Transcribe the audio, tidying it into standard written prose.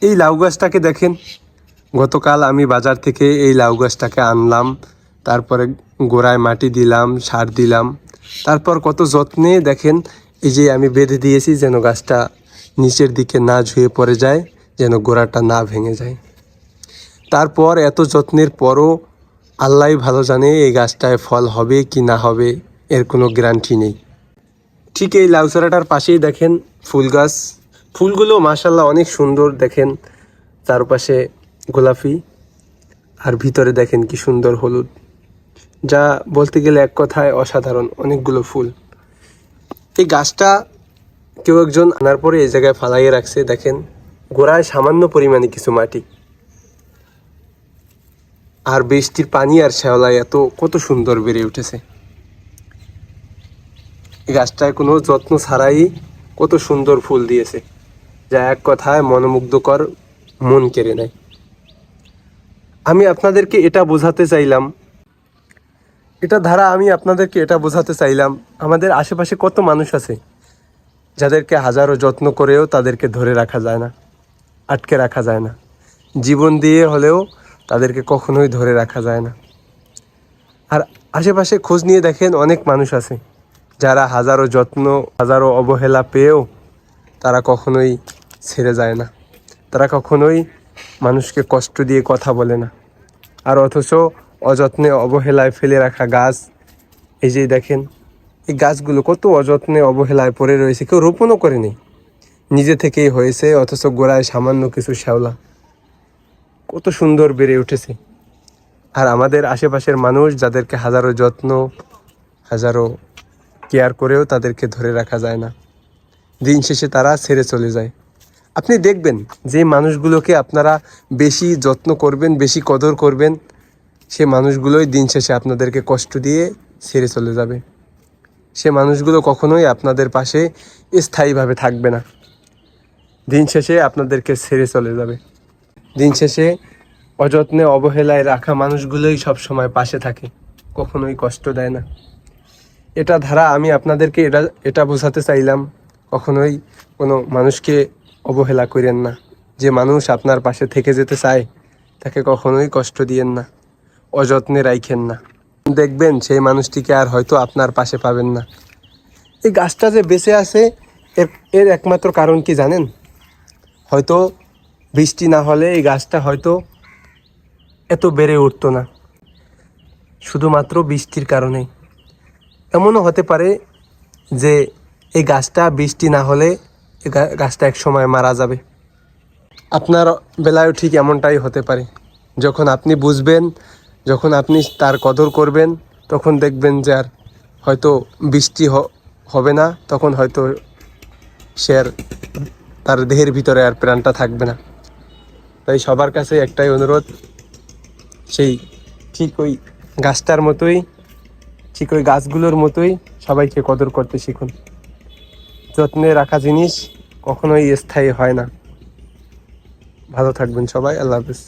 এই লাউ গাছটাকে দেখেন, গতকাল আমি বাজার থেকে এই লাউ গাছটাকে আনলাম, তারপরে গোড়ায় মাটি দিলাম, সার দিলাম, তারপর কত যত্নে দেখেন এই যে আমি বেঁধে দিয়েছি যেন গাছটা নিচের দিকে না ঝুয়ে পড়ে যায়, যেন গোড়াটা না ভেঙে যায়। তারপর এত যত্নের পরও আল্লাহই ভালো জানে এই গাছটায় ফল হবে কি না হবে, এর কোনো গ্যারান্টি নেই। ঠিক এই লাউ চারাটার পাশেই দেখেন ফুল গাছ, ফুলগুলো মাশাল্লাহ অনেক সুন্দর, দেখেন চারপাশে গোলাপি আর ভিতরে দেখেন কি সুন্দর হলুদ, যা বলতে গেলে এক কথায় অসাধারণ অনেকগুলো ফুল। এই গাছটা কেউ একজন আনার পরে এই জায়গায় ফালাইয়ে রাখছে, দেখেন গোড়ায় সামান্য পরিমাণে কিছু মাটি, আর বৃষ্টির পানি আর শ্যাওলায় এত কত সুন্দর বেড়ে উঠেছে। এই গাছটায় কোনো যত্ন ছাড়াই কত সুন্দর ফুল দিয়েছে, যা এক কথায় মনোমুগ্ধকর, মন কেড়ে নেয়। আমি আপনাদেরকে এটা বোঝাতে চাইলাম, আমাদের আশেপাশে কত মানুষ আছে যাদেরকে হাজারো যত্ন করেও তাদেরকে ধরে রাখা যায় না, আটকে রাখা যায় না, জীবন দিয়ে হলেও তাদেরকে কখনোই ধরে রাখা যায় না। আর আশেপাশে খোঁজ নিয়ে দেখেন অনেক মানুষ আছে যারা হাজারো যত্ন, হাজারো অবহেলা পেয়েও তারা কখনোই ছেড়ে যায় না, তারা কখনোই মানুষকে কষ্ট দিয়ে কথা বলে না। আর অথচ অযত্নে অবহেলায় ফেলে রাখা গাছ, এই যে দেখেন এই গাছগুলো কত অযত্নে অবহেলায় পড়ে রয়েছে, কেউ রোপণও করেনি, নিজে থেকেই হয়েছে, অথচ গোড়ায় সামান্য কিছু শ্যাওলা, কত সুন্দর বেড়ে উঠেছে। আর আমাদের আশেপাশের মানুষ যাদেরকে হাজারো যত্ন, হাজারো কেয়ার করেও তাদেরকে ধরে রাখা যায় না, দিন শেষে তারা ছেড়ে চলে যায়। আপনি দেখবেন যে মানুষগুলোকে আপনারা বেশি যত্ন করবেন, বেশি কদর করবেন, সে মানুষগুলোই দিন শেষে আপনাদেরকে কষ্ট দিয়ে ছেড়ে চলে যাবে। সে মানুষগুলো কখনোই আপনাদের পাশে স্থায়ীভাবে থাকবে না, দিন শেষে আপনাদেরকে ছেড়ে চলে যাবে। দিন শেষে অযত্নে অবহেলায় রাখা মানুষগুলোই সব সময় পাশে থাকে, কখনোই কষ্ট দেয় না। এটা ধারা আমি আপনাদেরকে এটা বোঝাতে চাইলাম, কখনোই কোনো মানুষকে অবহেলা করেন না। যে মানুষ আপনার পাশে থেকে যেতে চায় তাকে কখনোই কষ্ট দিয়েন না, অযত্নে রাখেন না, দেখবেন সেই মানুষটিকে আর হয়তো আপনার পাশে পাবেন না। এই গাছটা যে বেঁচে আছে এর একমাত্র কারণ কি জানেন? হয়তো বৃষ্টি না হলে এই গাছটা হয়তো এত বেড়ে উঠতো না, শুধুমাত্র বৃষ্টির কারণেই। এমনও হতে পারে যে এই গাছটা বৃষ্টি না হলে এই গাছটা এক সময় মারা যাবে। আপনার বেলায়ও ঠিক এমনটাই হতে পারে। যখন আপনি বুঝবেন, যখন আপনি তার কদর করবেন, তখন দেখবেন যে আর হয়তো বৃষ্টি হবে না, তখন হয়তো সে আর তার দেহের ভিতরে আর প্রাণটা থাকবে না। তাই সবার কাছে একটাই অনুরোধ, সেই ঠিক ওই গাছটার মতোই, ঠিক ওই গাছগুলোর মতোই সবাইকে কদর করতে শিখুন। যত্নে রাখা জিনিস কখনোই স্থায়ী হয় না। ভালো থাকবেন সবাই, আল্লাহ হাফেজ।